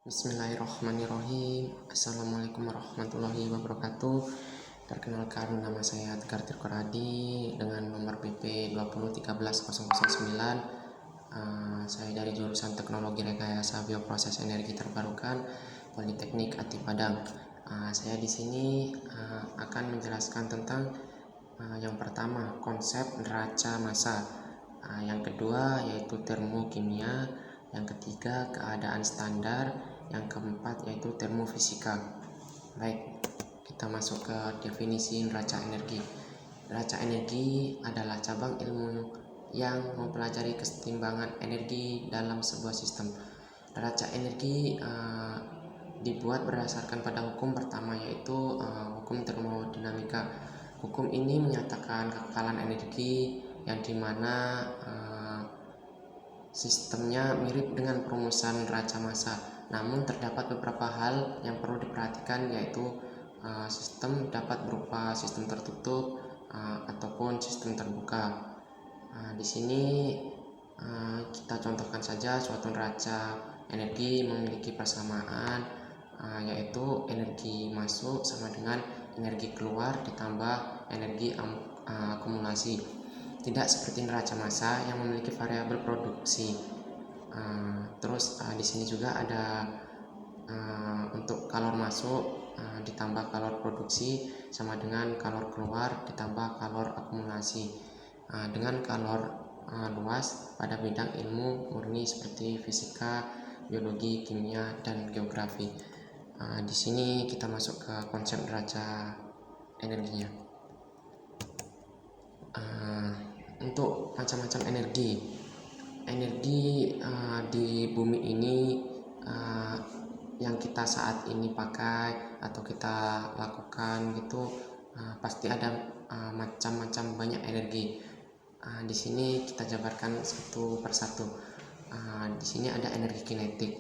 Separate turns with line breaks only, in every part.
Bismillahirrahmanirrahim. Assalamualaikum warahmatullahi wabarakatuh. Perkenalkan, nama saya Tegar Tirkoradi dengan nomor BP 2013009. Saya dari jurusan Teknologi Rekayasa Bioproses Energi Terbarukan Politeknik Ati Padang. Saya di sini akan menjelaskan tentang yang pertama, konsep neraca massa. Yang kedua yaitu termokimia. Yang ketiga, keadaan standar. Yang keempat yaitu termofisika. Baik, kita masuk ke definisi neraca energi. Neraca energi adalah cabang ilmu yang mempelajari kesetimbangan energi dalam sebuah sistem. Neraca energi dibuat berdasarkan pada hukum pertama, yaitu hukum termodinamika. Hukum ini menyatakan kekekalan energi yang dimana sistemnya mirip dengan perumusan neraca massa. Namun terdapat beberapa hal yang perlu diperhatikan, yaitu sistem dapat berupa sistem tertutup ataupun sistem terbuka. Di sini kita contohkan saja suatu neraca energi memiliki persamaan, yaitu energi masuk sama dengan energi keluar ditambah energi akumulasi. Tidak seperti neraca massa yang memiliki variabel produksi. Terus di sini juga ada untuk kalor masuk ditambah kalor produksi sama dengan kalor keluar ditambah kalor akumulasi, dengan kalor luas pada bidang ilmu murni seperti fisika, biologi, kimia, dan geografi. Di sini kita masuk ke konsep neraca energinya. Untuk macam-macam energi di bumi ini yang kita saat ini pakai atau kita lakukan gitu, pasti ada macam-macam banyak energi. Di sini kita jabarkan satu persatu. Di sini ada energi kinetik.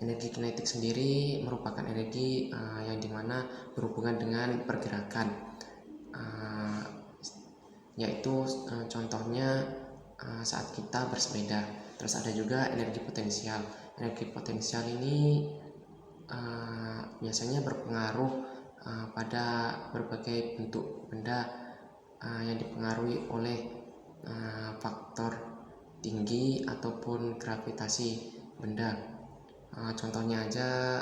Energi kinetik sendiri merupakan energi yang dimana berhubungan dengan pergerakan, yaitu contohnya saat kita bersepeda. Terus ada juga energi potensial. Energi potensial ini biasanya berpengaruh pada berbagai bentuk benda yang dipengaruhi oleh faktor tinggi ataupun gravitasi benda. Contohnya aja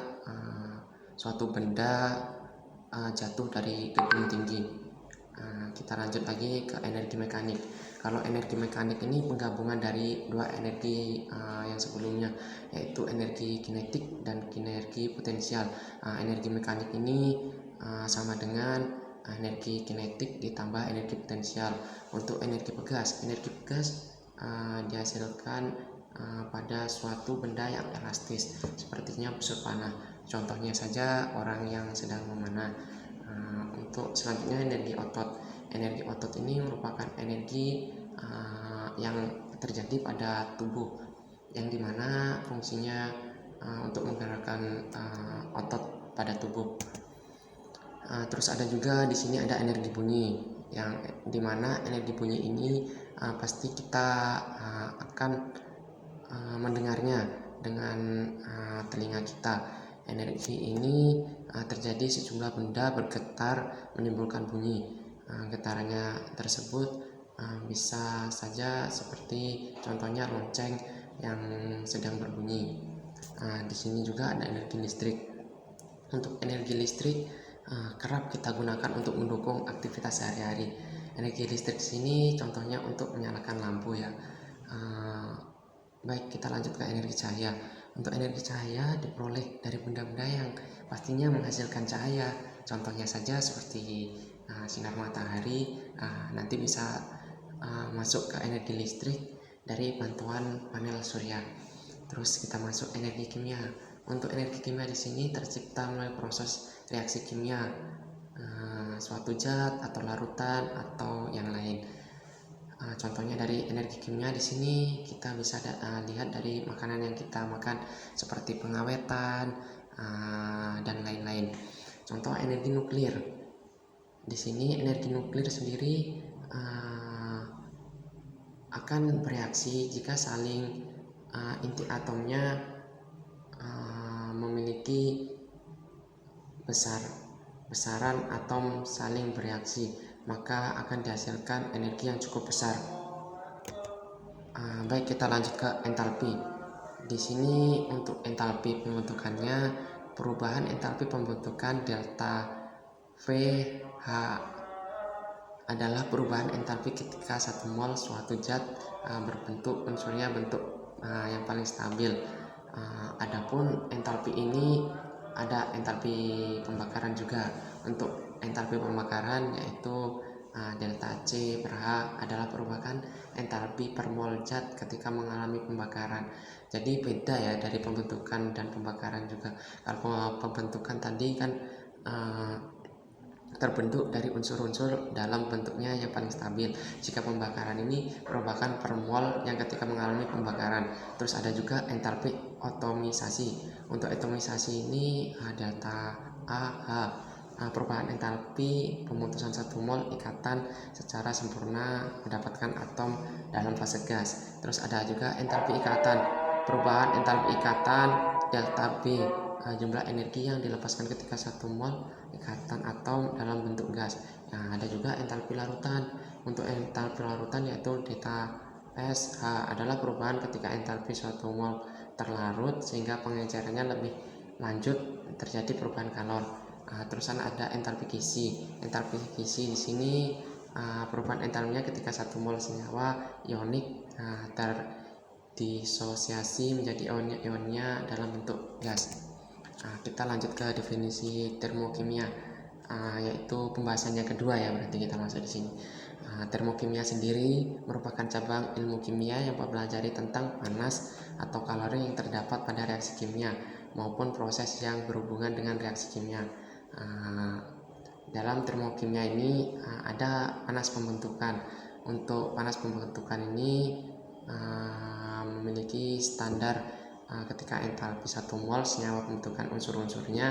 suatu benda jatuh dari gedung tinggi. Kita lanjut lagi ke energi mekanik. Kalau energi mekanik ini penggabungan dari dua energi yang sebelumnya, yaitu energi kinetik dan energi potensial. Energi mekanik ini sama dengan energi kinetik ditambah energi potensial. Untuk energi pegas dihasilkan pada suatu benda yang elastis, sepertinya busur panah. Contohnya saja orang yang sedang memanah. Untuk selanjutnya energi otot. Energi otot ini merupakan energi yang terjadi pada tubuh, yang dimana fungsinya untuk menggerakkan otot pada tubuh. Terus ada juga di sini ada energi bunyi, yang dimana energi bunyi ini pasti kita akan mendengarnya dengan telinga kita. Energi ini terjadi sejumlah benda bergetar menimbulkan bunyi. Getarannya tersebut bisa saja seperti contohnya lonceng yang sedang berbunyi. Di sini juga ada energi listrik. Untuk energi listrik kerap kita gunakan untuk mendukung aktivitas sehari-hari. Energi listrik sini contohnya untuk menyalakan lampu ya. Baik, kita lanjut ke energi cahaya. Untuk energi cahaya diperoleh dari benda-benda yang pastinya menghasilkan cahaya. Contohnya saja seperti sinar matahari. Nanti bisa masuk ke energi listrik dari bantuan panel surya. Terus kita masuk energi kimia. Untuk energi kimia di sini tercipta melalui proses reaksi kimia, suatu zat atau larutan atau yang lain. Contohnya dari energi kimia di sini kita bisa lihat dari makanan yang kita makan seperti pengawetan dan lain-lain. Contoh energi nuklir. Di sini energi nuklir sendiri akan bereaksi jika saling inti atomnya memiliki memiliki besaran atom saling bereaksi, maka akan dihasilkan energi yang cukup besar. Baik, kita lanjut ke entalpi. Di sini untuk entalpi pembentukannya, perubahan entalpi pembentukan delta VH adalah perubahan entalpi ketika 1 mol suatu zat berbentuk unsurnya bentuk yang paling stabil. Adapun entalpi ini ada entalpi pembakaran juga. Untuk entalpi pembakaran yaitu delta C per H adalah perubahan entalpi per mol zat ketika mengalami pembakaran. Jadi beda ya dari pembentukan dan pembakaran juga. Kalau pembentukan tadi kan terbentuk dari unsur-unsur dalam bentuknya yang paling stabil. Jika pembakaran ini merupakan per mol yang ketika mengalami pembakaran. Terus ada juga entalpi atomisasi. Untuk atomisasi ini delta AH, perubahan entalpi pemutusan 1 mol ikatan secara sempurna mendapatkan atom dalam fase gas. Terus ada juga entalpi ikatan, perubahan entalpi ikatan delta B, jumlah energi yang dilepaskan ketika 1 mol ikatan atom dalam bentuk gas. Ada juga entalpi larutan. Untuk entalpi larutan yaitu delta SH adalah perubahan ketika entalpi 1 mol terlarut sehingga pengencerannya lebih lanjut terjadi perubahan kalor. Terusan ada entalpi kisi. Entalpi kisi di sini perubahan entalpinya ketika 1 mol senyawa ionik terdisosiasi menjadi ionnya dalam bentuk gas. Kita lanjut ke definisi termokimia, yaitu pembahasannya kedua ya, berarti kita masuk di sini. Termokimia sendiri merupakan cabang ilmu kimia yang mempelajari tentang panas atau kalori yang terdapat pada reaksi kimia maupun proses yang berhubungan dengan reaksi kimia. Dalam termokimia ini ada panas pembentukan. Untuk panas pembentukan ini memiliki standar ketika entalpi 1 mol senyawa pembentukan unsur-unsurnya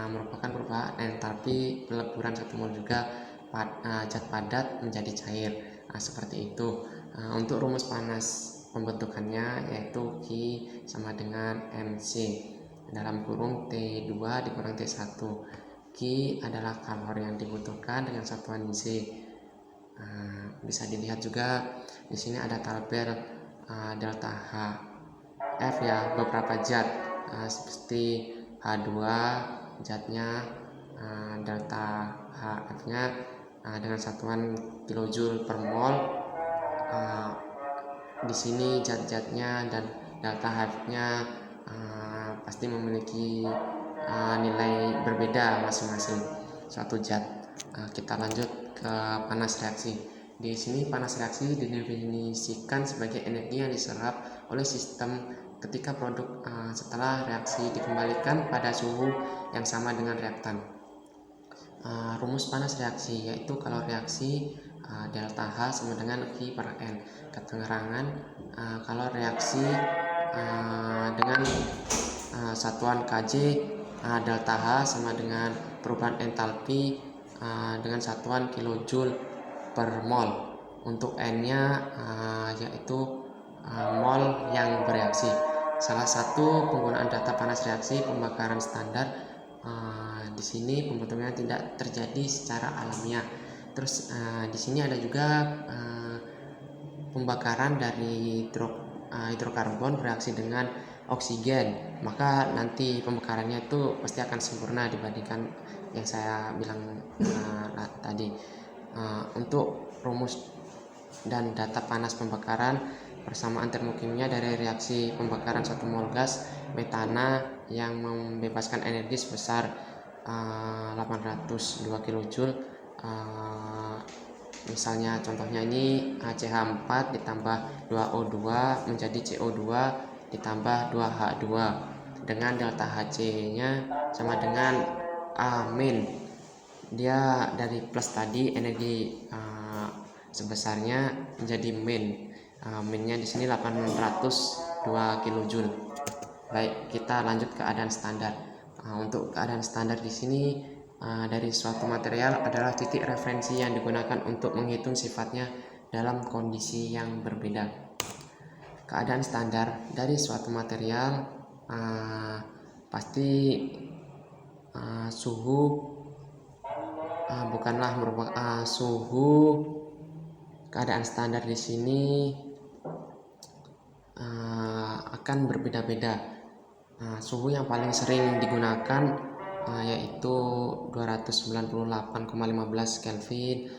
merupakan perubahan entalpi peleburan 1 mol juga zat padat menjadi cair, seperti itu. Untuk rumus panas pembentukannya yaitu Q sama dengan MC dalam kurung T2 dikurang T1. Q adalah kalori yang dibutuhkan dengan satuan J. Bisa dilihat juga di sini ada tabel delta H F ya, beberapa zat seperti H2 zatnya, delta HF nya dengan satuan kilojoule per mol. Di sini zat-zatnya dan delta HF nya pasti memiliki nilai berbeda masing-masing suatu zat. Kita lanjut ke panas reaksi. Di sini panas reaksi didefinisikan sebagai energi yang diserap oleh sistem ketika produk setelah reaksi dikembalikan pada suhu yang sama dengan reaktan. Rumus panas reaksi yaitu kalau reaksi delta H sama dengan Q per N. Keterangan kalau reaksi dengan satuan Kj, delta H sama dengan perubahan entalpi dengan satuan kilojoule per mol. Untuk N-nya yaitu mol yang bereaksi. Salah satu penggunaan data panas reaksi pembakaran standar di sini pembentukannya tidak terjadi secara alamiah. Terus di sini ada juga pembakaran dari hidrokarbon bereaksi dengan oksigen, maka nanti pembakarannya itu pasti akan sempurna dibandingkan yang saya bilang tadi. Untuk rumus dan data panas pembakaran, persamaan termokimia dari reaksi pembakaran 1 mol gas metana yang membebaskan energi sebesar 802 kJ. Misalnya contohnya ini CH4 ditambah 2O2 menjadi CO2 ditambah 2H2 dengan delta Hc nya sama dengan min. Dia dari plus tadi energi sebesarnya menjadi min. Minnya di sini 802 kJ. Baik, kita lanjut keadaan standar. Untuk keadaan standar di sini dari suatu material adalah titik referensi yang digunakan untuk menghitung sifatnya dalam kondisi yang berbeda. Keadaan standar dari suatu material pasti suhu bukanlah merupakan suhu keadaan standar di sini akan berbeda-beda. Suhu yang paling sering digunakan yaitu 298,15 Kelvin,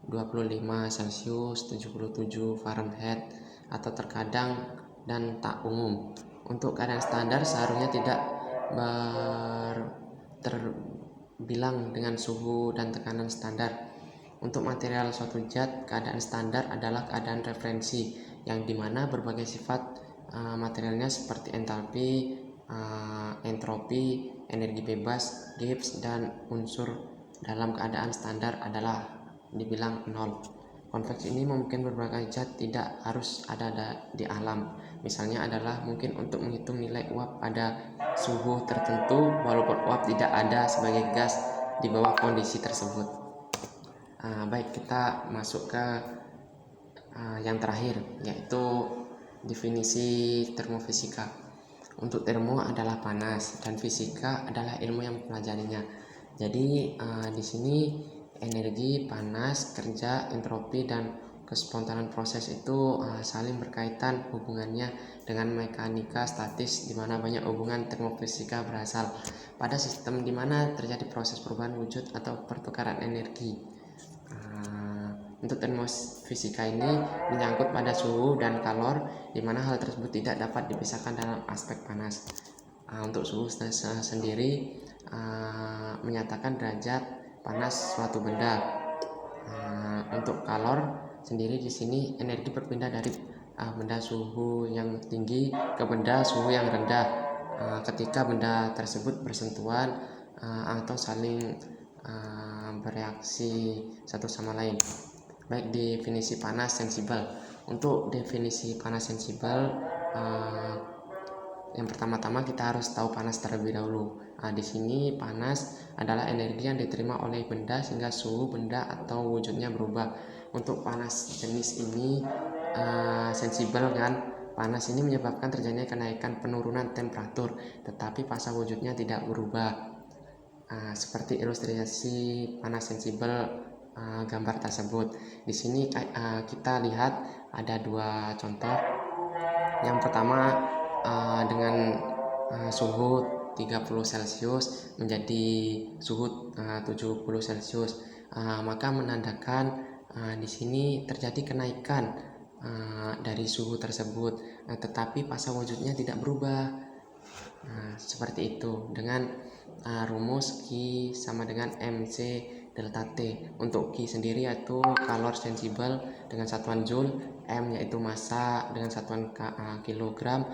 25 Celcius, 77 Fahrenheit, atau terkadang dan tak umum. Untuk keadaan standar seharusnya tidak terbilang dengan suhu dan tekanan standar. Untuk material suatu zat, keadaan standar adalah keadaan referensi yang dimana berbagai sifat materialnya seperti entalpi, entropi, energi bebas, Gibbs, dan unsur dalam keadaan standar adalah dibilang nol. Konveks ini mungkin berbagai zat tidak harus ada di alam. Misalnya adalah mungkin untuk menghitung nilai uap pada suhu tertentu walaupun uap tidak ada sebagai gas di bawah kondisi tersebut. Baik, kita masuk ke yang terakhir, yaitu definisi termofisika. Untuk termo adalah panas dan fisika adalah ilmu yang mempelajarinya. Jadi di sini energi, panas, kerja, entropi, dan kespontanan proses itu saling berkaitan hubungannya dengan mekanika statis, di mana banyak hubungan termofisika berasal pada sistem di mana terjadi proses perubahan wujud atau pertukaran energi. Untuk termofisika ini menyangkut pada suhu dan kalor, di mana hal tersebut tidak dapat dipisahkan dalam aspek panas. Untuk suhu sendiri menyatakan derajat panas suatu benda. Untuk kalor sendiri di sini energi berpindah dari benda suhu yang tinggi ke benda suhu yang rendah ketika benda tersebut bersentuhan atau saling bereaksi satu sama lain. Baik, definisi panas sensibel. Untuk definisi panas sensibel, yang pertama-tama kita harus tahu panas terlebih dahulu. Di sini panas adalah energi yang diterima oleh benda sehingga suhu benda atau wujudnya berubah. Untuk panas jenis ini sensibel kan. Panas ini menyebabkan terjadinya kenaikan penurunan temperatur, tetapi fasa wujudnya tidak berubah. Seperti ilustrasi panas sensibel gambar tersebut. Di sini kita lihat ada dua contoh. Yang pertama dengan suhu 30 Celcius menjadi suhu 70 Celcius, maka menandakan di sini terjadi kenaikan dari suhu tersebut, tetapi fasa wujudnya tidak berubah. Seperti itu dengan rumus Q sama dengan MC delta T. Untuk Q sendiri yaitu kalor sensibel dengan satuan joule, M yaitu massa dengan satuan kilogram,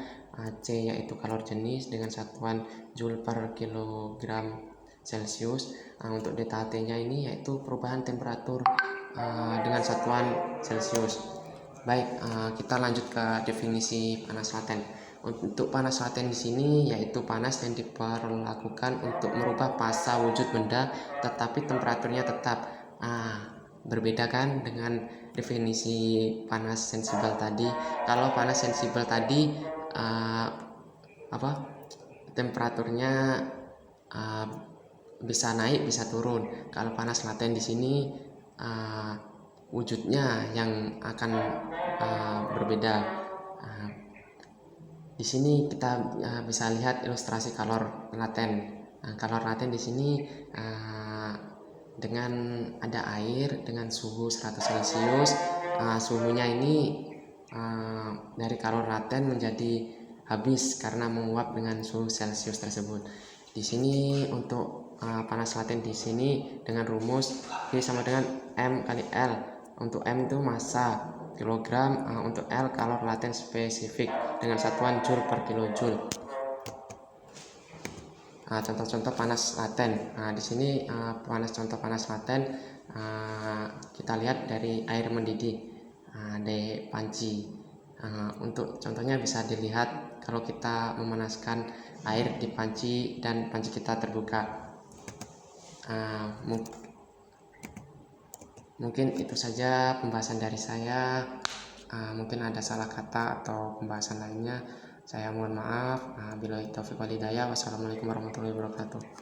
C yaitu kalor jenis dengan satuan joule per kilogram Celcius. Untuk delta T nya ini yaitu perubahan temperatur dengan satuan Celcius. Baik, kita lanjut ke definisi panas laten. Untuk panas laten di sini yaitu panas yang diperlakukan untuk merubah fasa wujud benda, tetapi temperaturnya tetap. Berbeda kan dengan definisi panas sensibel tadi. Kalau panas sensibel tadi temperaturnya bisa naik bisa turun. Kalau panas laten di sini wujudnya yang akan berbeda. Di sini kita bisa lihat ilustrasi kalor laten. Kalor laten di sini dengan ada air dengan suhu 100 Celcius, suhunya ini dari kalor laten menjadi habis karena menguap dengan suhu Celcius tersebut. Di sini untuk panas laten di sini dengan rumus V sama dengan M kali L. Untuk M itu massa kilogram, untuk L kalor laten spesifik dengan satuan joule per kilojoule. Contoh-contoh panas laten. Di sini contoh panas laten kita lihat dari air mendidih di panci. Untuk contohnya bisa dilihat kalau kita memanaskan air di panci dan panci kita terbuka. Mungkin itu saja pembahasan dari saya. Mungkin ada salah kata atau pembahasan lainnya, Saya mohon maaf. Bila taufiq wal hidayah. Wassalamualaikum warahmatullahi wabarakatuh.